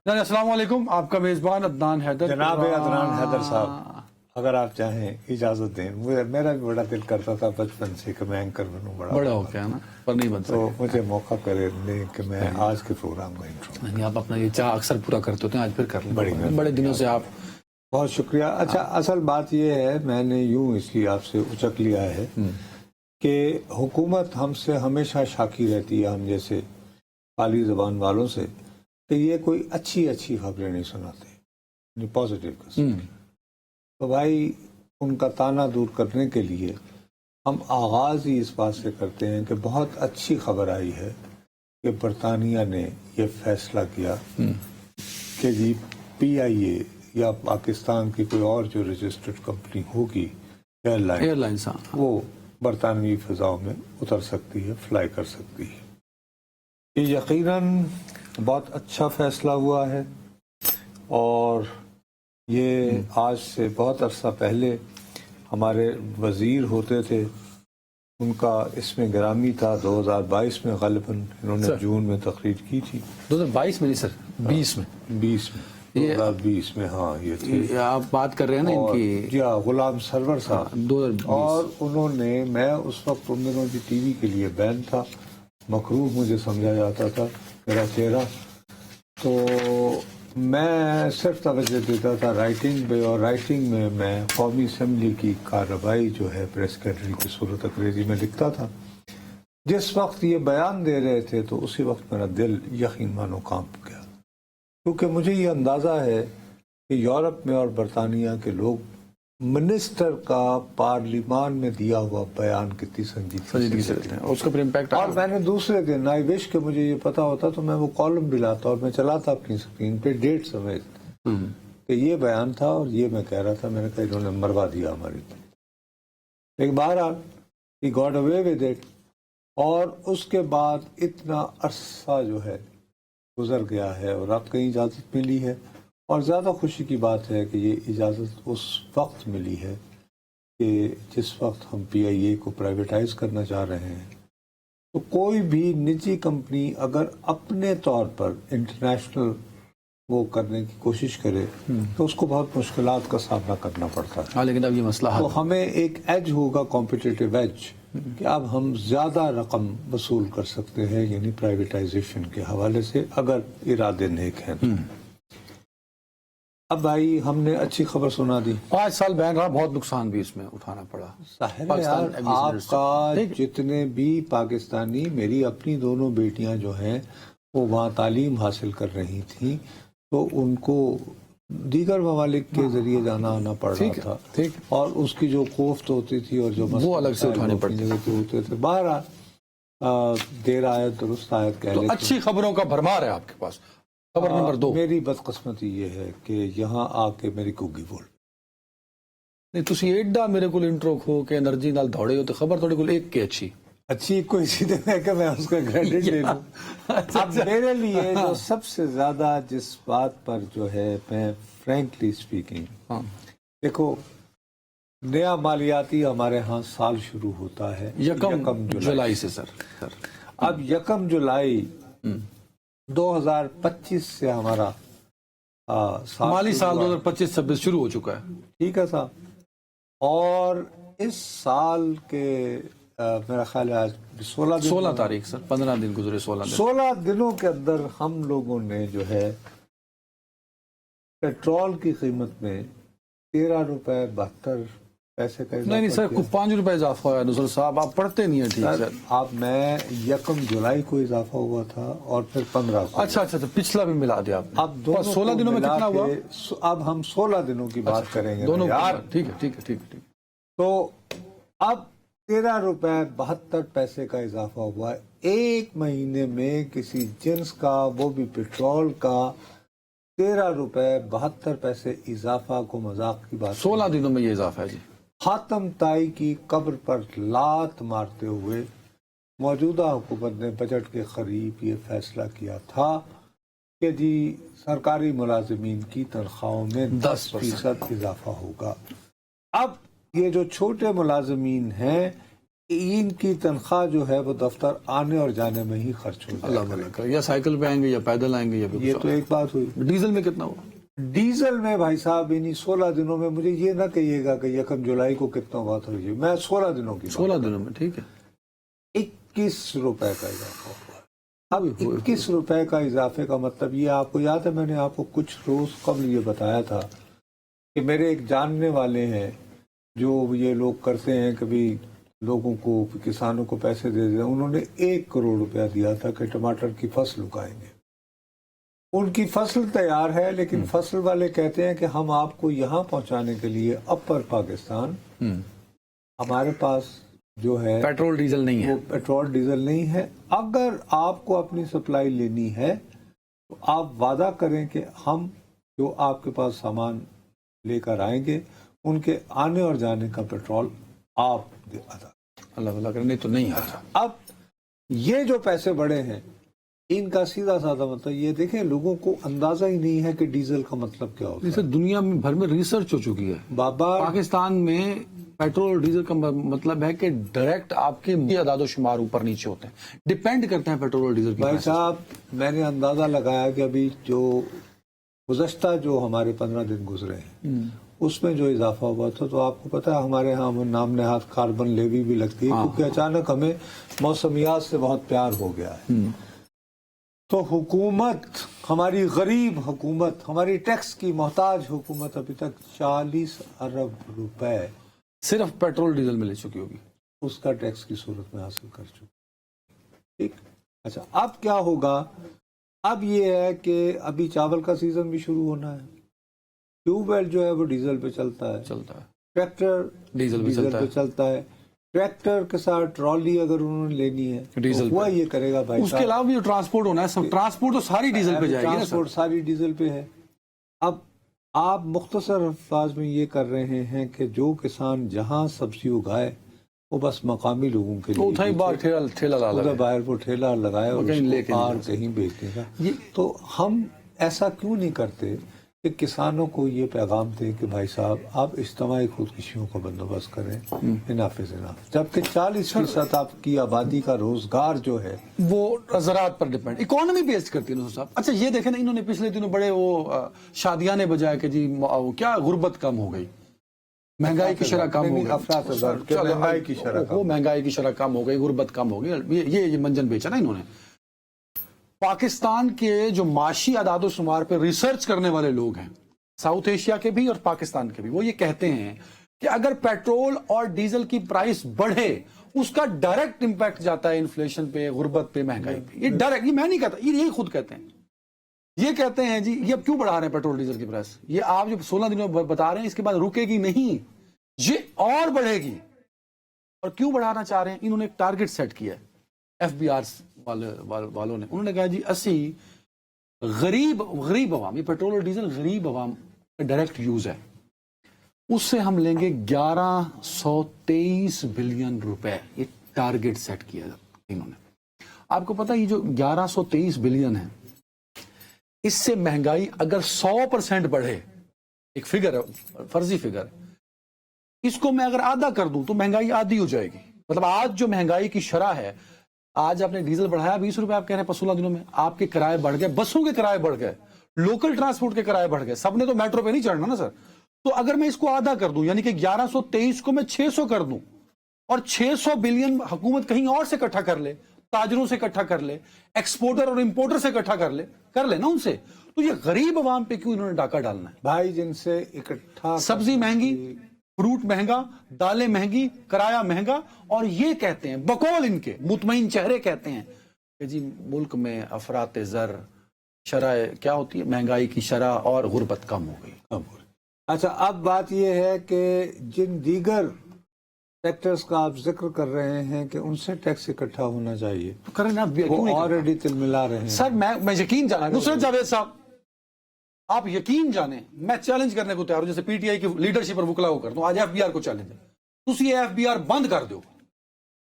السلام علیکم، آپ کا میزبان عدنان حیدر۔ جناب عدنان حیدر صاحب، اگر آپ چاہیں اجازت دیں، میرا بھی بڑا دل کرتا تھا بچپن سے کہ میں اینکر بنوں، بڑا ہو گیا نا، پر نہیں بن تو سکے۔ مجھے موقع کرے دیں کہ میں آج کے پروگرام کا انٹرو۔ نہیں، آپ اپنا یہ چاہ اکثر پورا کرتے ہوتے ہیں، آج پھر کر لیں۔ بڑی بڑے دنوں سے آپ بہت شکریہ۔ اچھا، اصل بات یہ ہے، میں نے یوں اس لیے آپ سے اچک لیا ہے کہ حکومت ہم سے ہمیشہ شاکی رہتی ہے، ہم جیسے خالی زبان والوں سے، کہ یہ کوئی اچھی خبریں نہیں سناتے، پازیٹیو قسم کی۔ تو بھائی ان کا تانا دور کرنے کے لیے ہم آغاز ہی اس بات سے کرتے ہیں کہ بہت اچھی خبر آئی ہے کہ برطانیہ نے یہ فیصلہ کیا کہ جی پی آئی اے یا پاکستان کی کوئی اور جو رجسٹرڈ کمپنی ہوگی ایئر لائنز، وہ برطانوی فضاؤں میں اتر سکتی ہے، فلائی کر سکتی ہے۔ یہ یقیناً بہت اچھا فیصلہ ہوا ہے، اور یہ آج سے بہت عرصہ پہلے ہمارے وزیر ہوتے تھے، ان کا اس میں گرامی تھا، 2022 میں غالباً انہوں نے جون میں تقریر کی تھی۔ 2022 میں نہیں سر، 20 میں 2020 میں ہاں یہ تھی۔ آپ بات کر رہے ہیں نا ان کی؟ جی ہاں، غلام سرور صاحب۔ 2020۔ اور انہوں نے، میں اس وقت ان دنوں بھی ٹی وی کے لیے بین تھا، مکروہ مجھے سمجھا جاتا تھا میرا چہرہ، تو میں صرف توجہ دیتا تھا رائٹنگ پہ، اور رائٹنگ میں میں قومی اسمبلی کی کارروائی جو ہے پریس سیکریٹری کی صورت انگریزی میں لکھتا تھا۔ جس وقت یہ بیان دے رہے تھے تو اسی وقت میرا دل یقین مانو کانپ گیا، کیونکہ مجھے یہ اندازہ ہے کہ یورپ میں اور برطانیہ کے لوگ منسٹر کا پارلیمان میں دیا ہوا بیان کتنی سنجیدگی سے لیتے ہیں، اس کا امپیکٹ۔ اور میں نے دوسرے دن آئی وش کہ مجھے یہ پتا ہوتا تو میں وہ کالم بھی لاتا اور میں چلاتا اپنی اسکرین پہ ڈیٹ سمیت کہ یہ بیان تھا اور یہ میں کہہ رہا تھا۔ میں نے کہا انہوں نے مروا دیا ہماری طرف، لیکن بہرحال he got away with it. اور اس کے بعد اتنا عرصہ جو ہے گزر گیا ہے اور اب کہیں اجازت ملی ہے، اور زیادہ خوشی کی بات ہے کہ یہ اجازت اس وقت ملی ہے کہ جس وقت ہم پی آئی اے کو پرائیویٹائز کرنا چاہ رہے ہیں۔ تو کوئی بھی نجی کمپنی اگر اپنے طور پر انٹرنیشنل وہ کرنے کی کوشش کرے تو اس کو بہت مشکلات کا سامنا کرنا پڑتا ہے۔ ہاں، لیکن اب یہ مسئلہ تو ہمیں ایک ایج ہوگا، کمپٹیٹیو ایج، کہ اب ہم زیادہ رقم وصول کر سکتے ہیں، یعنی پرائیویٹائزیشن کے حوالے سے، اگر ارادے نیک ہیں۔ اب بھائی ہم نے اچھی خبر سنا دی، 5 سال بین رہا، بہت نقصان بھی اس میں اٹھانا پڑا۔ یار آپ کا جتنے بھی پاکستانی، میری اپنی دونوں بیٹیاں جو ہیں وہ وہاں تعلیم حاصل کر رہی تھیں، تو ان کو دیگر ممالک کے ذریعے جانا آنا پڑ رہا تھا، اور اس کی جو کوفت ہوتی تھی اور جو وہ الگ سے اٹھانے پڑتے ہوتے تھے۔ بہرحال دیر آیت درست آیت کہہ لیں۔ اچھی خبروں کا بھرمار ہے آپ کے پاس۔ خبر نمبر 2، میری بدقسمتی یہ ہے کہ یہاں آ کے میری گگی بول نہیں تسی ایڈا میرے کو انٹرو کھو کے انرجی نال دوڑے ہو، تو خبر تھوڑے کو ایک کے اچھی کوئی چیز ہے کہ میں اس کا کریڈٹ لے لوں۔ اب میرے لیے جو سب سے زیادہ جس بات پر جو ہے، میں فرینکلی اسپیکنگ، دیکھو نیا مالیاتی ہمارے ہاں سال شروع ہوتا ہے 1 جولائی سے۔ سر اب 1 جولائی 2025 سے ہمارا مالی سال 2025-26 شروع ہو چکا ہے، ٹھیک ہے صاحب۔ اور اس سال کے میرا خیال ہے آج 16 تاریخ سر، 15 دن گزرے، 16 دنوں کے اندر ہم لوگوں نے جو ہے پیٹرول کی قیمت میں 13 روپے 72 پیسے کا نہیں سر، 5 روپے اضافہ ہوا ہے۔ نصر صاحب آپ پڑھتے نہیں ہیں ٹھیک سر۔ اب میں 1 جولائی کو اضافہ ہوا تھا اور پھر 15 کو۔ اچھا، پچھلا بھی ملا دیا آپ نے۔ اب دونوں 16 دنوں میں کتنا ہوا؟ اب ہم 16 دنوں کی بات کریں گے دونوں یار، ٹھیک ہے۔ تو اب 13 روپے 72 پیسے کا اضافہ ہوا ہے ایک مہینے میں کسی جنس کا، وہ بھی پیٹرول کا 13 روپے 72 پیسے اضافہ کو مذاق کی بات۔ 16 دنوں میں یہ اضافہ ہے جی۔ حاتم طائی کی قبر پر لات مارتے ہوئے موجودہ حکومت نے بجٹ کے قریب یہ فیصلہ کیا تھا کہ جی سرکاری ملازمین کی تنخواہوں میں 10% اضافہ ہوگا۔ اب یہ جو چھوٹے ملازمین ہیں ان کی تنخواہ جو ہے وہ دفتر آنے اور جانے میں ہی خرچ ہو جائے اللہ بھلا کرے، یا سائیکل پہ آئیں گے یا پیدل آئیں گے یا پھر یہ تو ایک بات ہوئی. ڈیزل میں کتنا ہوا؟ ڈیزل میں بھائی صاحب انہیں 16 دنوں میں، مجھے یہ نہ کہیے گا کہ 1 جولائی کو کتنا بات ہوئی، میں 16 دنوں کی 16 دنوں میں، ٹھیک ہے. 21 روپے کا اضافہ ہوا. اب 21 روپے کا اضافے کا مطلب یہ، آپ کو یاد ہے میں نے آپ کو کچھ روز قبل یہ بتایا تھا کہ میرے ایک جاننے والے ہیں جو یہ لوگ کرتے ہیں، کبھی لوگوں کو، کسانوں کو پیسے دے دیں، انہوں نے 1 کروڑ روپیہ دیا تھا کہ ٹماٹر کی فصل اگائیں گے. ان کی فصل تیار ہے، لیکن فصل والے کہتے ہیں کہ ہم آپ کو یہاں پہنچانے کے لیے اپر پاکستان ہمارے پاس جو ہے پیٹرول ڈیزل نہیں ہے، وہ پیٹرول ڈیزل نہیں ہے. اگر آپ کو اپنی سپلائی لینی ہے تو آپ وعدہ کریں کہ ہم جو آپ کے پاس سامان لے کر آئیں گے ان کے آنے اور جانے کا پیٹرول آپ ادا. اللہ بھلا کرے، نہیں تو نہیں آتا. اب یہ جو پیسے بڑھے ہیں ان کا سیدھا سادہ مطلب یہ دیکھیں، لوگوں کو اندازہ ہی نہیں ہے کہ ڈیزل کا مطلب کیا ہوتا ہے. جیسے دنیا میں بھر میں ریسرچ ہو چکی ہے، بابا پاکستان میں پیٹرول ڈیزل کا مطلب ہے کہ ڈائریکٹ آپ کے اعداد و شمار اوپر نیچے ہوتے ہیں، ڈیپینڈ کرتے ہیں پیٹرول ڈیزل کی بھائی prices. صاحب میں نے اندازہ لگایا کہ ابھی جو گزشتہ جو ہمارے 15 دن گزرے ہیں اس میں جو اضافہ ہوا تھا، تو آپ کو پتہ ہے ہمارے ہاں وہ نام نہاد کاربن لیوی بھی لگتی ہے، کیونکہ اچانک ہمیں موسمیات سے بہت پیار ہو گیا ہے. تو حکومت، ہماری غریب حکومت، ہماری ٹیکس کی محتاج حکومت ابھی تک 40 ارب روپے صرف پیٹرول ڈیزل میں لے چکی ہوگی. اس کا ٹیکس کی صورت میں حاصل کر چکی. ٹھیک. اچھا اب کیا ہوگا؟ اب یہ ہے کہ ابھی چاول کا سیزن بھی شروع ہونا ہے. ٹیوب ویل جو ہے وہ ڈیزل پہ چلتا ہے، ٹریکٹر ڈیزل پہ چلتا ہے. ٹریکٹر کے ساتھ ٹرالی اگر انہوں نے لینی ہے ڈیزل تو وہ یہ کرے گا بھائی. اس کے علاوہ بھی جو ٹرانسپورٹ ہونا ہے، ٹرانسپورٹ تو ساری ڈیزل پہ جائے گی نا. ٹرانسپورٹ ساری ڈیزل پہ ہے. اب آپ مختصر الفاظ میں یہ کر رہے ہیں کہ جو کسان جہاں سبزی اگائے وہ بس مقامی لوگوں کے لیے اتھائی بار ٹھیلا لا ادھر باہر وہ ٹھیلا لگائے اور کہیں لے کے باہر کہیں بیچنے کا. تو ہم ایسا کیوں نہیں کرتے کہ کسانوں کو یہ پیغام دیں کہ بھائی صاحب آپ اجتماعی خودکشیوں کا بندوبست کریں، اناف از اناف. جبکہ 40% آپ کی آبادی کا روزگار جو ہے وہ زراعت پر ڈیپینڈ، اکانومی بیسڈ کرتی ہے نصر صاحب. اچھا یہ دیکھیں نا، انہوں نے پچھلے دنوں بڑے وہ شادیانے بجائے کہ جی کیا غربت کم ہو گئی، مہنگائی کی شرح کم ہو گئی، مہنگائی کی شرح کم ہو گئی، غربت کم ہو گئی، یہ منجن بیچا نا انہوں نے. پاکستان کے جو معاشی اعداد و شمار پہ ریسرچ کرنے والے لوگ ہیں، ساؤتھ ایشیا کے بھی اور پاکستان کے بھی، وہ یہ کہتے ہیں کہ اگر پیٹرول اور ڈیزل کی پرائس بڑھے اس کا ڈائریکٹ امپیکٹ جاتا ہے انفلیشن پہ، غربت پہ، مہنگائی پہ. یہ ڈائریکٹ، یہ میں نہیں کہتا، یہی خود کہتے ہیں. یہ کہتے ہیں جی یہ اب کیوں بڑھا رہے ہیں پیٹرول ڈیزل کی پرائس، یہ آپ جو 16 دنوں میں بتا رہے ہیں اس کے بعد رکے گی نہیں، یہ اور بڑھے گی. اور کیوں بڑھانا چاہ رہے ہیں؟ انہوں نے ایک ٹارگٹ سیٹ کیا ہے ایف بی آر والوں نے. انہوں نے کہا جی اسی غریب عوام، یہ پیٹرول اور ڈیزل غریب عوام کا ڈائریکٹ یوز ہے، اس سے ہم لیں گے 1123 بلین روپے. یہ ٹارگٹ سیٹ کیا انہوں نے. آپ کو پتا یہ جو 1123 بلین ہے، اس سے مہنگائی اگر 100% بڑھے، ایک فگر ہے، فرضی فگر، اس کو میں اگر آدھا کر دوں تو مہنگائی آدھی ہو جائے گی. مطلب آج جو مہنگائی کی شرح ہے، آج آپ نے ڈیزل بڑھایا 20 روپے، آپ کہہ رہے ہیں 16 دنوں میں آپ کے کرائے بڑھ گئے، بسوں کے کرائے بڑھ گئے، لوکل ٹرانسپورٹ کے کرائے بڑھ گئے. سب نے تو میٹرو پہ نہیں چڑھنا نا سر. تو اگر میں اس کو آدھا کر دوں، یعنی کہ 1123 کو میں 600 کر دوں، اور 600 بلین حکومت کہیں اور سے اکٹھا کر لے، تاجروں سے اکٹھا کر لے، ایکسپورٹر اور امپورٹر سے اکٹھا کر لے نا ان سے، تو یہ غریب عوام پہ کیوں انہوں نے ڈاکہ ڈالنا ہے؟ بھائی جن سے اکٹھا، سبزی مہنگی، فروٹ مہنگا، دالیں مہنگی، کرایہ مہنگا، اور یہ کہتے ہیں بقول ان کے مطمئن چہرے کہتے ہیں کہ جی ملک میں افراط زر، شرح کیا ہوتی ہے، مہنگائی کی شرح اور غربت کم ہو گئی. اچھا اب بات یہ ہے کہ جن دیگر سیکٹرز کا آپ ذکر کر رہے ہیں کہ ان سے ٹیکس اکٹھا ہونا چاہیے، تو کریں نا، وہ آلریڈی تل ملا رہے ہیں. سر میں یقین جانا، نصرت جاوید صاحب آپ یقین جانیں، میں چیلنج کرنے کو تیار ہوں، جیسے پی ٹی آئی کی لیڈرشپ اور وکلا کو کرتا ہوں، آج ایف بی آر کو چیلنج ہے، تسی ایف بی آر بند کر دو،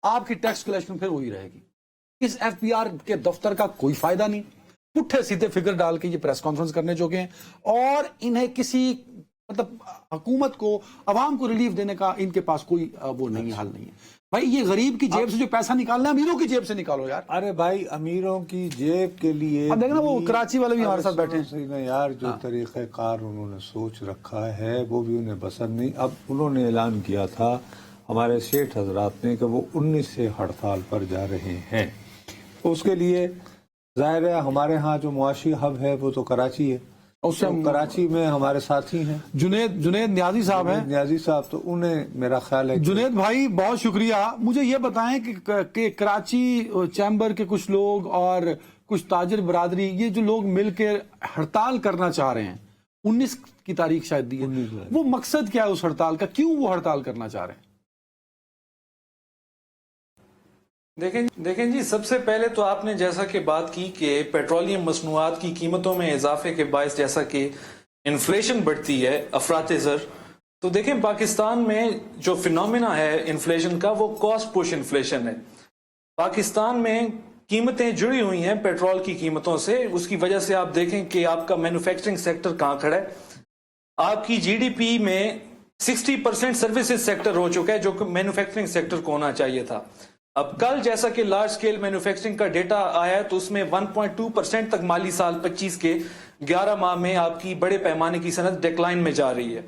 آپ کی ٹیکس کلیکشن پھر وہی رہے گی. اس ایف بی آر کے دفتر کا کوئی فائدہ نہیں، پٹھے سیدھے فگر ڈال کے یہ پریس کانفرنس کرنے جو ہیں، اور انہیں کسی مطلب حکومت کو، عوام کو ریلیف دینے کا ان کے پاس کوئی وہ نہیں، حل نہیں ہے. بھائی یہ غریب کی جیب سے جو پیسہ نکالنا ہے امیروں کی جیب سے نکالو یار. ارے بھائی امیروں کی جیب کے لیے اب دیکھیں نا وہ کراچی والے بھی ہمارے ساتھ بیٹھے ہیں. صحیح نا یار, جو طریقہ کار انہوں نے سوچ رکھا ہے وہ بھی انہیں پسند نہیں. اب انہوں نے اعلان کیا تھا ہمارے سیٹھ حضرات نے کہ وہ 19 سے ہڑتال پر جا رہے ہیں. تو اس کے لیے ظاہر ہے ہمارے ہاں جو معاشی ہب ہے وہ تو کراچی ہے. اس سے کراچی میں ہمارے ساتھی ہیں جنید نیازی صاحب ہیں. نیازی صاحب, تو انہیں میرا خیال ہے جنید بھائی بہت شکریہ. مجھے یہ بتائیں کہ کراچی چیمبر کے کچھ لوگ اور کچھ تاجر برادری, یہ جو لوگ مل کے ہڑتال کرنا چاہ رہے ہیں, 19 کی تاریخ شاید دی ہے, وہ مقصد کیا ہے اس ہڑتال کا, کیوں وہ ہڑتال کرنا چاہ رہے ہیں؟ دیکھیں جی, سب سے پہلے تو آپ نے جیسا کہ بات کی کہ پیٹرولیم مصنوعات کی قیمتوں میں اضافے کے باعث جیسا کہ انفلیشن بڑھتی ہے افراط زر, تو دیکھیں پاکستان میں جو فینومینا ہے انفلیشن کا وہ کاسٹ پش انفلیشن ہے. پاکستان میں قیمتیں جڑی ہوئی ہیں پیٹرول کی قیمتوں سے. اس کی وجہ سے آپ دیکھیں کہ آپ کا مینوفیکچرنگ سیکٹر کہاں کھڑا ہے. آپ کی جی ڈی پی میں 60% سروسز سیکٹر ہو چکا ہے جو کہ مینوفیکچرنگ سیکٹر کو ہونا چاہیے تھا. اب کل جیسا کہ لارج سکیل مینوفیکچرنگ کا ڈیٹا آیا ہے تو اس میں 1.2% تک مالی سال 25 کے 11 ماہ میں آپ کی بڑے پیمانے کی صنعت ڈیکلائن میں جا رہی ہے.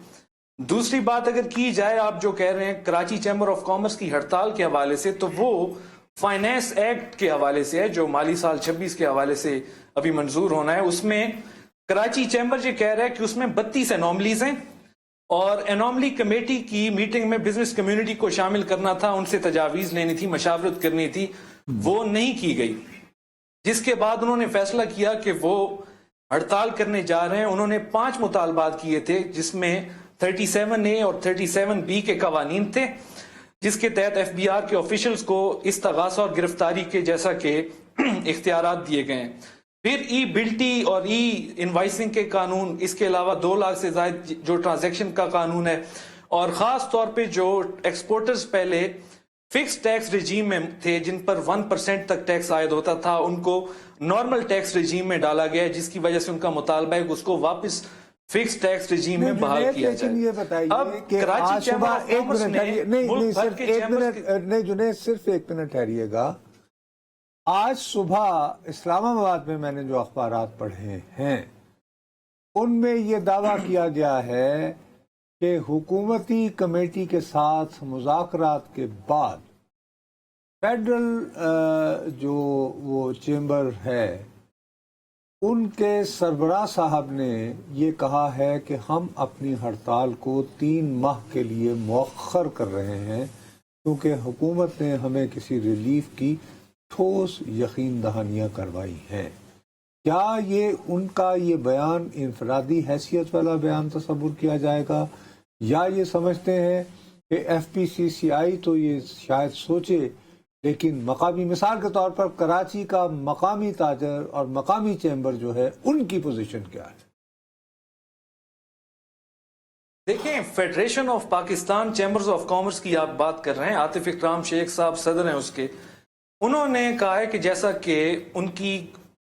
دوسری بات اگر کی جائے, آپ جو کہہ رہے ہیں کراچی چیمبر آف کامرس کی ہڑتال کے حوالے سے, تو وہ فائنینس ایکٹ کے حوالے سے ہے جو مالی سال 26 کے حوالے سے ابھی منظور ہونا ہے. اس میں کراچی چیمبر یہ کہہ رہا ہے کہ اس میں 32 انوملیز ہیں اور انوملی کمیٹی کی میٹنگ میں بزنس کمیونٹی کو شامل کرنا تھا, ان سے تجاویز لینی تھی, مشاورت کرنی تھی, وہ نہیں کی گئی. جس کے بعد انہوں نے فیصلہ کیا کہ وہ ہڑتال کرنے جا رہے ہیں. انہوں نے 5 مطالبات کیے تھے جس میں 37A اور 37B کے قوانین تھے, جس کے تحت ایف بی آر کے آفیشلز کو استغاثہ اور گرفتاری کے جیسا کہ اختیارات دیے گئے ہیں. پھر ای بلٹی اور ای انوائسنگ کے قانون, اس کے علاوہ 2 لاکھ سے زائد جو ٹرانزیکشن کا قانون ہے, اور خاص طور پہ جو ایکسپورٹرز پہلے فکس ٹیکس رجیم میں تھے جن پر 1% تک ٹیکس عائد ہوتا تھا, ان کو نارمل ٹیکس رجیم میں ڈالا گیا, جس کی وجہ سے ان کا مطالبہ ہے کہ اس کو واپس فکس ٹیکس رجیم میں بحال کیا جائے. یہ بتائیے کہ آج صبح جنید صرف 1 منٹ ٹھہریے گا. آج صبح اسلام آباد میں نے جو اخبارات پڑھے ہیں ان میں یہ دعویٰ کیا گیا ہے کہ حکومتی کمیٹی کے ساتھ مذاکرات کے بعد فیڈرل جو وہ چیمبر ہے ان کے سربراہ صاحب نے یہ کہا ہے کہ ہم اپنی ہڑتال کو 3 ماہ کے لیے مؤخر کر رہے ہیں کیونکہ حکومت نے ہمیں کسی ریلیف کی ٹھوس یقین دہانیاں کروائی ہیں. کیا یہ ان کا یہ بیان انفرادی حیثیت والا بیان تصور کیا جائے گا, یا یہ سمجھتے ہیں کہ ایف پی سی سی آئی تو یہ شاید سوچے لیکن مقامی مثال کے طور پر کراچی کا مقامی تاجر اور مقامی چیمبر جو ہے ان کی پوزیشن کیا ہے؟ دیکھیں, federation of Pakistan chambers of commerce کی آپ بات کر رہے ہیں, عاطف اکرام شیخ صاحب صدر ہیں اس کے. انہوں نے کہا ہے کہ جیسا کہ ان کی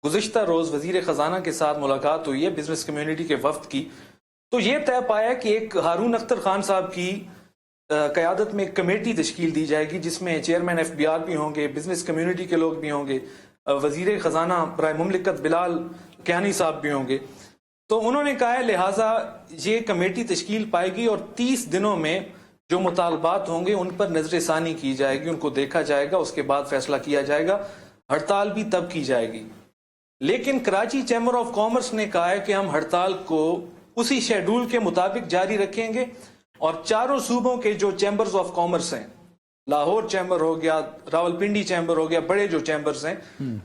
گزشتہ روز وزیر خزانہ کے ساتھ ملاقات ہوئی ہے بزنس کمیونٹی کے وفد کی, تو یہ طے پایا کہ ایک ہارون اختر خان صاحب کی قیادت میں ایک کمیٹی تشکیل دی جائے گی جس میں چیئرمین ایف بی آر بھی ہوں گے, بزنس کمیونٹی کے لوگ بھی ہوں گے, وزیر خزانہ برائے مملکت بلال کیانی صاحب بھی ہوں گے. تو انہوں نے کہا ہے لہٰذا یہ کمیٹی تشکیل پائے گی اور 30 دنوں میں جو مطالبات ہوں گے ان پر نظر ثانی کی جائے گی, ان کو دیکھا جائے گا, اس کے بعد فیصلہ کیا جائے گا. ہڑتال بھی تب کی جائے گی. لیکن کراچی چیمبر آف کامرس نے کہا ہے کہ ہم ہڑتال کو اسی شیڈول کے مطابق جاری رکھیں گے اور 4 صوبوں کے جو چیمبرز آف کامرس ہیں, لاہور چیمبر ہو گیا, راولپنڈی چیمبر ہو گیا, بڑے جو چیمبرز ہیں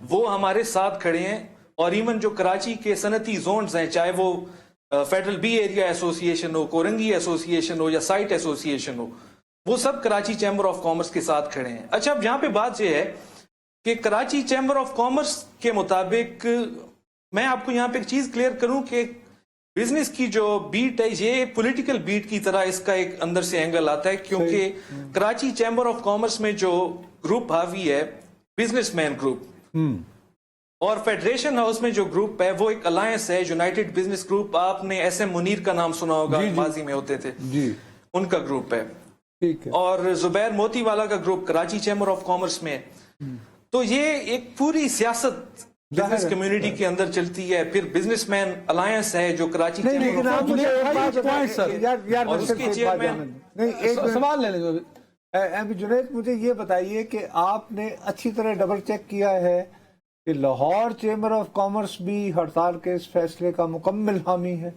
وہ ہمارے ساتھ کھڑے ہیں. اور ایون جو کراچی کے صنعتی زونز ہیں, چاہے وہ فیڈرل بی ایریا ایسوسی ایشن ہو, کورنگی ایسوسی ایشن ہو یا سائٹ ایسوسی ایشن ہو, وہ سب کراچی چیمبر آف کامرس کے ساتھ کھڑے ہیں. اچھا, اب یہاں پہ بات یہ ہے کہ کراچی چیمبر آف کامرس کے مطابق میں آپ کو یہاں پہ ایک چیز کلیئر کروں کہ بزنس کی جو بیٹ ہے یہ پولیٹیکل بیٹ کی طرح اس کا ایک اندر سے اینگل آتا ہے, کیونکہ کراچی چیمبر آف کامرس میں جو گروپ حاوی ہے بزنس مین گروپ, اور فیڈریشن ہاؤس میں جو گروپ ہے وہ ایک الائنس ہے, یونائٹڈ بزنس گروپ. آپ نے ایس ایم منیر کا نام سنا ہوگا, ماضی میں ہوتے تھے, ان کا گروپ ہے. ٹھیک ہے. اور زبیر موتی والا کا group Karachi chamber of commerce میں ہے. تو یہ ایک پوری سیاست بزنس کمیونٹی کے اندر چلتی ہے. پھر بزنس مین الائنس ہے جو کراچی نہیں لیکن آپ مجھے ایک بات point, sir. یار اور اس کے چیئرمین نہیں ایک سوال لے لیں. جنید مجھے یہ بتائیے کہ آپ نے اچھی طرح ڈبل چیک کیا ہے کہ لاہور چیمبر آف کامرس بھی ہڑتال کے اس فیصلے کا مکمل حامی ہے؟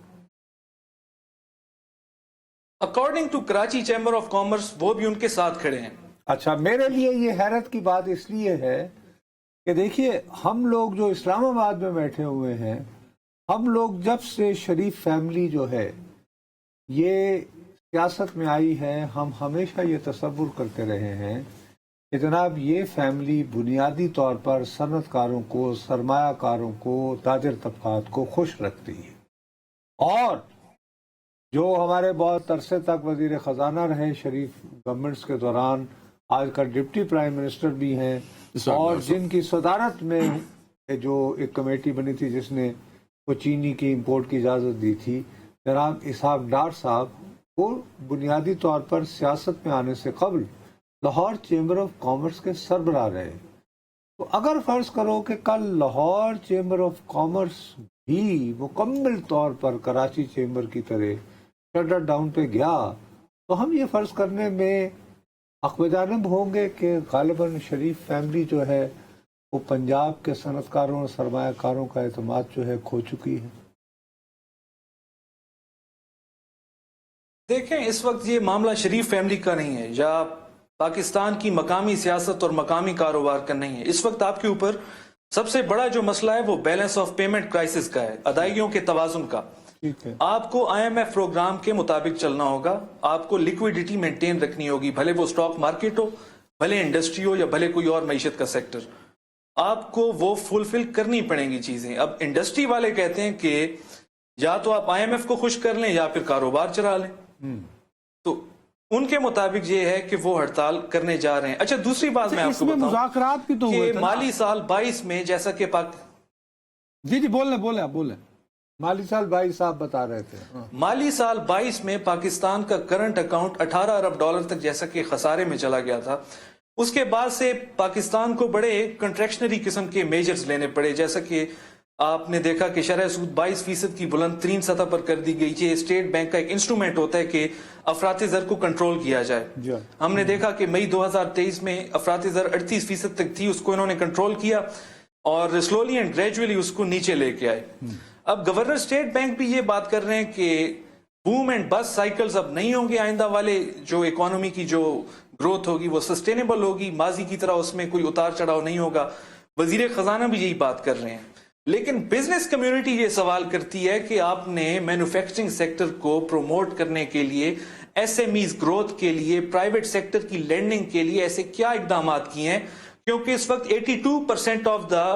According to Karachi chamber of commerce وہ بھی ان کے ساتھ کھڑے ہیں. اچھا، میرے لیے یہ حیرت کی بات اس لیے ہے کہ دیکھیے ہم لوگ جو اسلام آباد میں بیٹھے ہوئے ہیں، ہم لوگ جب سے شریف فیملی جو ہے یہ سیاست میں آئی ہے، ہم ہمیشہ یہ تصور کرتے رہے ہیں کہ جناب یہ فیملی بنیادی طور پر صنعت کاروں کو، سرمایہ کاروں کو، تاجر طبقات کو خوش رکھتی ہے. اور جو ہمارے بہت عرصے تک وزیر خزانہ رہے شریف گورنمنٹس کے دوران، آج کل ڈپٹی پرائم منسٹر بھی ہیں، اور جن کی صدارت میں جو ایک کمیٹی بنی تھی جس نے وہ چینی کی امپورٹ کی اجازت دی تھی، جناب اسحاق ڈار صاحب، وہ بنیادی طور پر سیاست میں آنے سے قبل لاہور چیمبر آف کامرس کے سربراہ رہے. تو اگر فرض کرو کہ کل لاہور چیمبر آف کامرس بھی مکمل طور پر کراچی چیمبر کی طرح شٹر ڈاؤن پہ گیا، تو ہم یہ فرض کرنے میں حق جانب ہوں گے کہ غالباً شریف فیملی جو ہے وہ پنجاب کے صنعت کاروں اور سرمایہ کاروں کا اعتماد جو ہے کھو چکی ہے. دیکھیں اس وقت یہ معاملہ شریف فیملی کا نہیں ہے یا پاکستان کی مقامی سیاست اور مقامی کاروبار کا نہیں ہے. اس وقت آپ کے اوپر سب سے بڑا جو مسئلہ ہے وہ بیلنس آف پیمنٹ کرائسس کا ہے، ادائیگیوں کے توازن کا. آپ کو آئی ایم ایف پروگرام کے مطابق چلنا ہوگا، آپ کو لیکویڈیٹی مینٹین رکھنی ہوگی، بھلے وہ سٹاک مارکیٹ ہو، بھلے انڈسٹری ہو، یا بھلے کوئی اور معیشت کا سیکٹر، آپ کو وہ فلفل کرنی پڑیں گی چیزیں. اب انڈسٹری والے کہتے ہیں کہ یا تو آپ آئی ایم ایف کو خوش کر لیں یا پھر کاروبار چلا لیں. تو ان کے مطابق یہ ہے کہ وہ ہڑتال کرنے جا رہے ہیں. اچھا دوسری بات میں آپ کو بتاؤں مذاکرات بھی تو ہوئے کہ تھے نا. مالی سال 22 میں جیسا کہ جی بولیں آپ بولیں. مالی سال 22 آپ بتا رہے تھے. مالی سال 22 میں پاکستان کا کرنٹ اکاؤنٹ 18 ارب ڈالر تک جیسا کہ خسارے میں چلا گیا تھا. اس کے بعد سے پاکستان کو بڑے کنٹریکشنری قسم کے میجرز لینے پڑے، جیسا کہ آپ نے دیکھا کہ شرح سود 22% کی بلند ترین سطح پر کر دی گئی. یہ اسٹیٹ بینک کا ایک انسٹرومنٹ ہوتا ہے کہ افراط زر کو کنٹرول کیا جائے. ہم نے دیکھا کہ مئی 2023 میں افراط زر 38% تک تھی، اس کو انہوں نے کنٹرول کیا اور سلولی اینڈ گریجولی اس کو نیچے لے کے آئے. اب گورنر اسٹیٹ بینک بھی یہ بات کر رہے ہیں کہ بوم اینڈ بس سائیکلز اب نہیں ہوں گے آئندہ والے. جو اکانومی کی جو گروتھ ہوگی وہ سسٹینیبل ہوگی، ماضی کی طرح اس میں کوئی اتار چڑھاؤ نہیں ہوگا. وزیر خزانہ بھی یہی بات کر رہے ہیں. لیکن بزنس کمیونٹی یہ سوال کرتی ہے کہ آپ نے مینوفیکچرنگ سیکٹر کو پروموٹ کرنے کے لیے، ایس ایم ایز گروتھ کے لیے، پرائیویٹ سیکٹر کی لینڈنگ کے لیے ایسے کیا اقدامات کیے ہیں؟ کیونکہ اس وقت 82% آف دا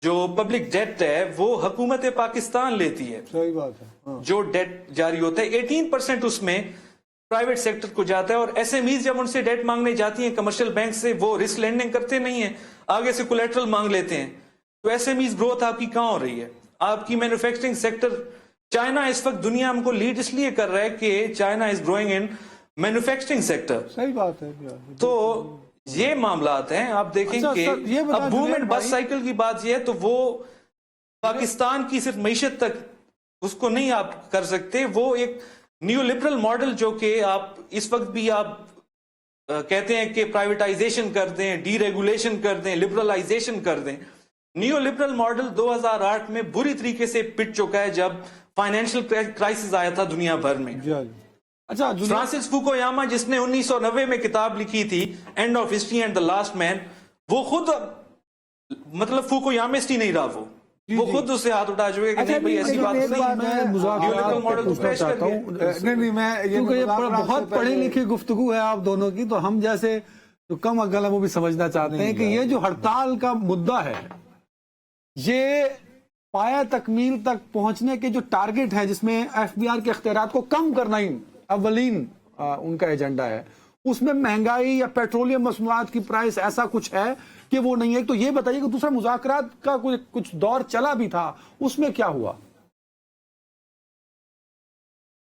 جو پبلک ڈیٹ ہے وہ حکومت پاکستان لیتی ہے. صحیح بات ہے. جو ڈیٹ جاری ہوتا ہے 18% اس میں پرائیویٹ سیکٹر کو جاتا ہے. اور ایس ایم ایز جب ان سے ڈیٹ مانگنے جاتی ہیں کمرشل بینک سے، وہ رسک لینڈنگ کرتے نہیں ہیں، آگے سے کولیٹرل مانگ لیتے ہیں. تو ایس ایم ایز گروتھ آپ کی کہاں ہو رہی ہے؟ آپ کی مینوفیکچرنگ سیکٹر، چائنا اس وقت دنیا ہم کو لیڈ اس لیے کر رہا ہے کہ China is growing in manufacturing sector. صحیح بات ہے. تو یہ معاملات ہیں. آپ دیکھیں کہ اب بوم اینڈ بس سائیکل کی بات یہ ہے تو وہ پاکستان کی صرف معیشت تک اس کو نہیں آپ کر سکتے. وہ ایک نیو لبرل ماڈل جو کہ آپ اس وقت بھی آپ کہتے ہیں کہ پرائیویٹائزیشن کر دیں، ڈی ریگولیشن کر دیں، لبرلائزیشن کر دیں. نیو لبرل ماڈل 2008 میں بری طریقے سے پٹ چکا ہے جب فائنینشل کرائسس آیا تھا دنیا بھر میں. اچھا فرانسس فوکویاما جس نے 1990 میں کتاب لکھی تھی end of history and the last man, وہ خود مطلب فوکویامسٹ ہی نہیں رہا. وہ خود اس سے ہاتھ اٹھا چکے کہ نہیں بھائی ایسی بات کیونکہ یہ بہت پڑھی لکھی گفتگو ہے آپ دونوں کی، تو ہم جیسے تو کم عقل وہ بھی سمجھنا چاہتے ہیں کہ یہ جو ہڑتال کا مدعا ہے یہ پایا تکمیل تک پہنچنے کے جو ٹارگٹ ہے جس میں ایف بی آر کے اختیارات کو کم کرنا ہی اولین ان کا ایجنڈا ہے، اس میں مہنگائی یا پیٹرولیم مصنوعات کی پرائس ایسا کچھ ہے کہ وہ نہیں ہے. تو یہ بتائیے کہ دوسرا مذاکرات کا کچھ دور چلا بھی تھا، اس میں کیا ہوا؟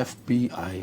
FBI,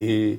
A.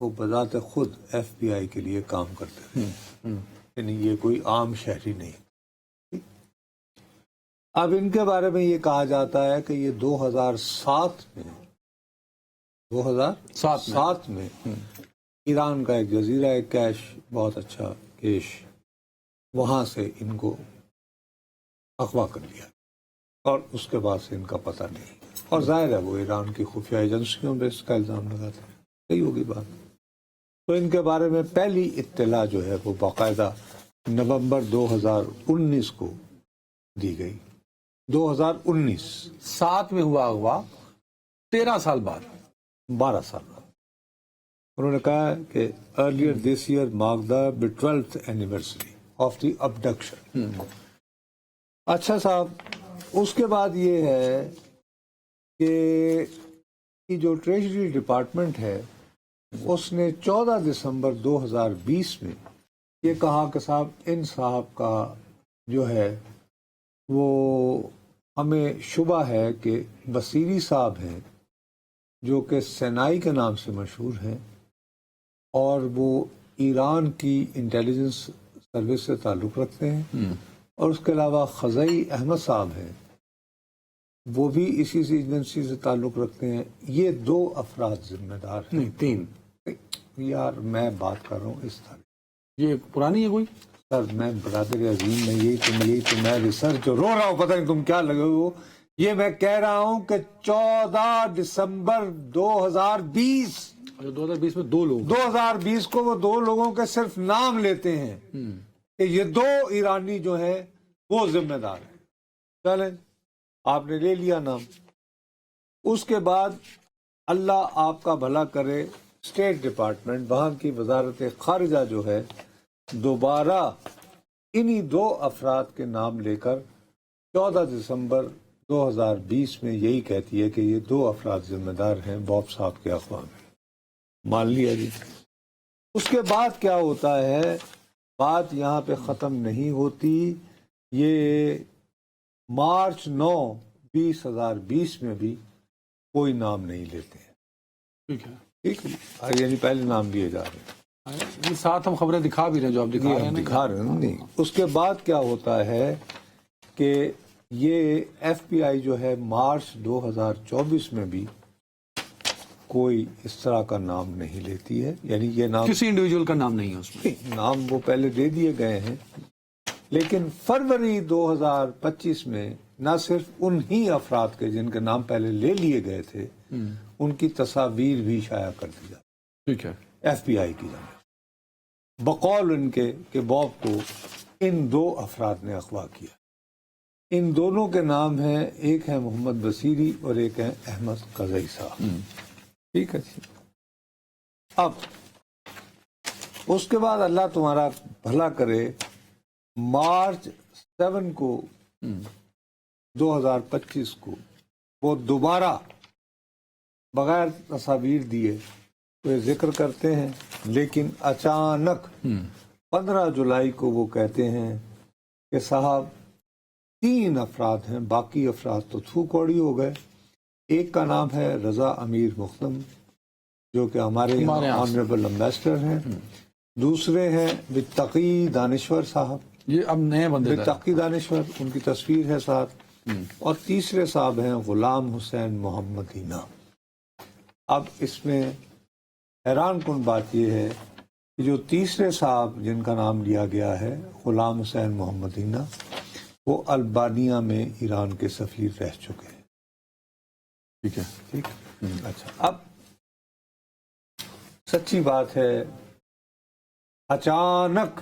وہ بذات خود ایف بی آئی کے لیے کام کرتے رہے، یعنی یہ کوئی عام شہری نہیں۔ اب ان کے بارے میں یہ کہا جاتا ہے کہ یہ 2007 میں ایران کا ایک جزیرہ ہے کیش، بہت اچھا کیش، وہاں سے ان کو اغوا کر لیا اور اس کے بعد سے ان کا پتہ نہیں، اور ظاہر ہے وہ ایران کی خفیہ ایجنسیوں پہ اس کا الزام لگاتے ہیں، صحیح ہوگی بات۔ تو ان کے بارے میں پہلی اطلاع جو ہے وہ باقاعدہ نومبر 2019 کو دی گئی، 2019، 7 میں ہوا اغوا، 13 سال بعد، 12 سال بعد۔ انہوں نے کہا کہ earlier this year mark the 12th anniversary of the abduction. اچھا صاحب، اس کے بعد یہ ہے کہ یہ جو ٹریجری ڈپارٹمنٹ ہے اس نے 14 دسمبر 2020 میں یہ کہا کہ صاحب ان صاحب کا جو ہے وہ ہمیں شبہ ہے کہ بصیری صاحب ہیں جو کہ سینائی کے نام سے مشہور ہیں، اور وہ ایران کی انٹیلیجنس سروس سے تعلق رکھتے ہیں، اور اس کے علاوہ خزائی احمد صاحب ہیں، وہ بھی اسی ایجنسی سے تعلق رکھتے ہیں۔ یہ 2 افراد ذمہ دار ہیں، نہیں 3، یار میں بات کر رہا ہوں اس طرح، یہ پرانی ہے کوئی؟ سر میں برادر عظیم میں یہی تو میں ریسرچ رو رہا ہوں، پتہ نہیں تم کیا لگے ہو، یہ میں کہہ رہا ہوں کہ 14 دسمبر 2020 میں 2 لوگ، 2020 کو وہ 2 لوگوں کے صرف نام لیتے ہیں کہ یہ 2 ایرانی جو ہیں وہ ذمہ دار ہیں۔ چلیں، آپ نے لے لیا نام۔ اس کے بعد اللہ آپ کا بھلا کرے، اسٹیٹ ڈپارٹمنٹ، وہاں کی وزارت خارجہ جو ہے، دوبارہ انہی 2 افراد کے نام لے کر 14 دسمبر 2020 میں یہی کہتی ہے کہ یہ 2 افراد ذمہ دار ہیں باب صاحب کے اغوا میں۔ مان لیا جی۔ اس کے بعد کیا ہوتا ہے، بات یہاں پہ ختم نہیں ہوتی، یہ مارچ 9، 2020 میں بھی کوئی نام نہیں لیتے ہیں، ٹھیک ہے، ٹھیک ہے، یعنی پہلے نام لیے جا رہے ہیں، یہ ساتھ ہم خبریں دکھا بھی رہے ہیں جو آپ دکھا رہے ہیں نا۔ دکھا رہے ہیں نہیں۔ اس کے بعد کیا ہوتا ہے کہ یہ ایف بی آئی جو ہے مارچ 2024 میں بھی کوئی اس طرح کا نام نہیں لیتی ہے، یعنی یہ نام کسی انڈیویجول کا نام نہیں ہے اس میں۔ نام وہ پہلے دے دیے گئے ہیں، لیکن فروری 2025 میں نہ صرف انہی افراد کے جن کے نام پہلے لے لیے گئے تھے ان کی تصاویر بھی شائع کر دی جاتی، ٹھیک ہے، ایف بی آئی کی جانب، بقول ان کے کہ باب کو ان 2 افراد نے اغوا کیا۔ ان دونوں کے نام ہیں، ایک ہے محمد بصیری اور ایک ہے احمد قزئی صاحب، ٹھیک ہے جی۔ اب اس کے بعد اللہ تمہارا بھلا کرے، مارچ 7 کو 2025 کو وہ دوبارہ بغیر تصاویر دیے تو یہ ذکر کرتے ہیں، لیکن اچانک 15 جولائی کو وہ کہتے ہیں کہ صاحب 3 افراد ہیں، باقی افراد تو تھو کوڑی ہو گئے۔ ایک کا نام ہے رضا امیر مختم جو کہ ہمارے آنریبل امبیسڈر ہیں، دوسرے ہیں بتقی دانشور صاحب، یہ اب نئے بندے بتقی دانشور، ان کی تصویر ہے ساتھ، اور تیسرے صاحب ہیں غلام حسین محمد ہینا۔ اب اس میں حیران کن بات یہ ہے کہ جو تیسرے صاحب جن کا نام لیا گیا ہے غلام حسین محمد ہینا، وہ البانیہ میں ایران کے سفیر رہ چکے ہیں، ٹھیک ہے، ٹھیک۔ اچھا، اب سچی بات ہے، اچانک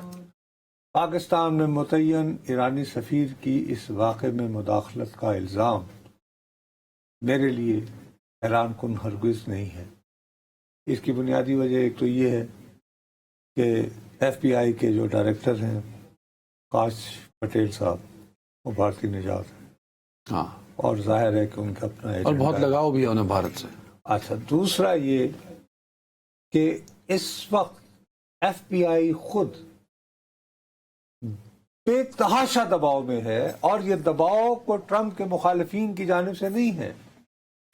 پاکستان میں متعین ایرانی سفیر کی اس واقعے میں مداخلت کا الزام میرے لیے حیران کن ہرگز نہیں ہے۔ اس کی بنیادی وجہ ایک تو یہ ہے کہ ایف بی آئی کے جو ڈائریکٹر ہیں کاش پٹیل صاحب، وہ بھارتی نژاد ہیں، ہاں، اور ظاہر ہے کہ ان کا اپنا اور ایجنڈا بہت ہے۔ لگاؤ بھی ہے انہیں بھارت سے۔ اچھا، دوسرا یہ کہ اس وقت ایف بی آئی خود بے تحاشا دباؤ میں ہے، اور یہ دباؤ کو ٹرمپ کے مخالفین کی جانب سے نہیں ہے،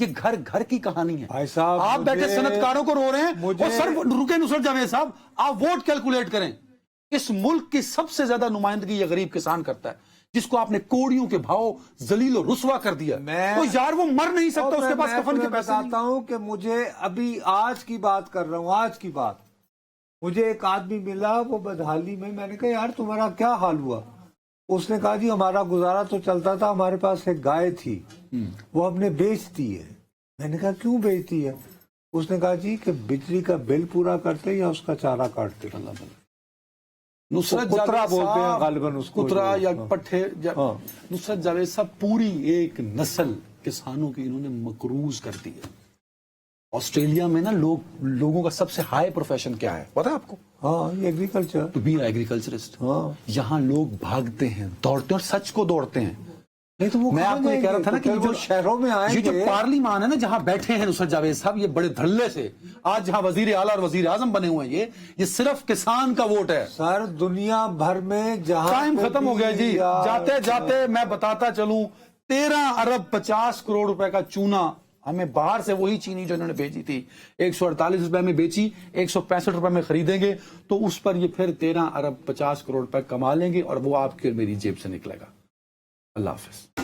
یہ گھر گھر کی کہانی ہے بھائی صاحب، آپ بیٹھے مجھے- صنعتکاروں کو رو رہے ہیں مجھے- اور سر رکے نصرت جاوید صاحب آپ ووٹ کیلکولیٹ کریں اس ملک کی سب سے زیادہ نمائندگی یہ غریب کسان کرتا ہے جس کو آپ نے کوڑیوں کے بھاؤ ذلیل و رسوا کر دیا تو یار وہ مر نہیں سکتا اس کے پاس کفن کے پیسے نہیں۔ بتاتا ہوں کہ مجھے ابھی آج کی بات کر رہا ہوں، آج کی بات، مجھے ایک آدمی ملا وہ بدحالی میں، میں نے کہا یار تمہارا کیا حال ہوا؟ اس نے کہا جی ہمارا گزارا تو چلتا تھا، ہمارے پاس ایک گائے تھی وہ ہم نے بیچ دی ہے۔ میں نے کہا کیوں بیچتی ہے؟ اس نے کہا جی کہ بجلی کا بل پورا کرتے یا اس کا چارہ کاٹتے۔ نصرت کترا جاوید بولتے ہیں صاحب، غالباً اس کو، کترا یا ہاں۔ پٹھے ہاں۔ نصرت جاوید صاحب پوری ایک نسل کسانوں کی انہوں نے مقروض کر دی ہے۔ آسٹریلیا میں نا لوگوں کا سب سے ہائی پروفیشن کیا ہے پتا ہے آپ کو؟ ہاں، یہ ایگریکلچر۔ To be agriculturist. ہاں۔ یہاں لوگ بھاگتے ہیں، دوڑتے ہیں اور سچ کو دوڑتے ہیں۔ نہیں تو وہ میں آپ کو یہ کہہ رہا تھا نا کہ وہ شہروں میں آئیں یہ جو گے۔ پارلیمان ہے نا جہاں بیٹھے ہیں نصرت جاوید صاحب یہ بڑے دھڑلے سے آج جہاں وزیر اعلیٰ اور وزیر اعظم بنے ہوئے ہیں یہ صرف کسان کا ووٹ ہے۔ سر دنیا بھر میں جہاں ٹائم پہ ختم ہو گیا جی، یار، جاتے جاتے میں بتاتا چلوں 13 ارب 50 کروڑ روپے کا چونا ہمیں باہر سے وہی چینی جو انہوں نے بھیجی تھی 148 روپے میں بیچی 165 روپے میں خریدیں گے تو اس پر یہ پھر 13 ارب 50 کروڑ روپے کما لیں گے اور وہ آپ کی اور میری جیب سے نکلے گا۔ اللہ حافظ۔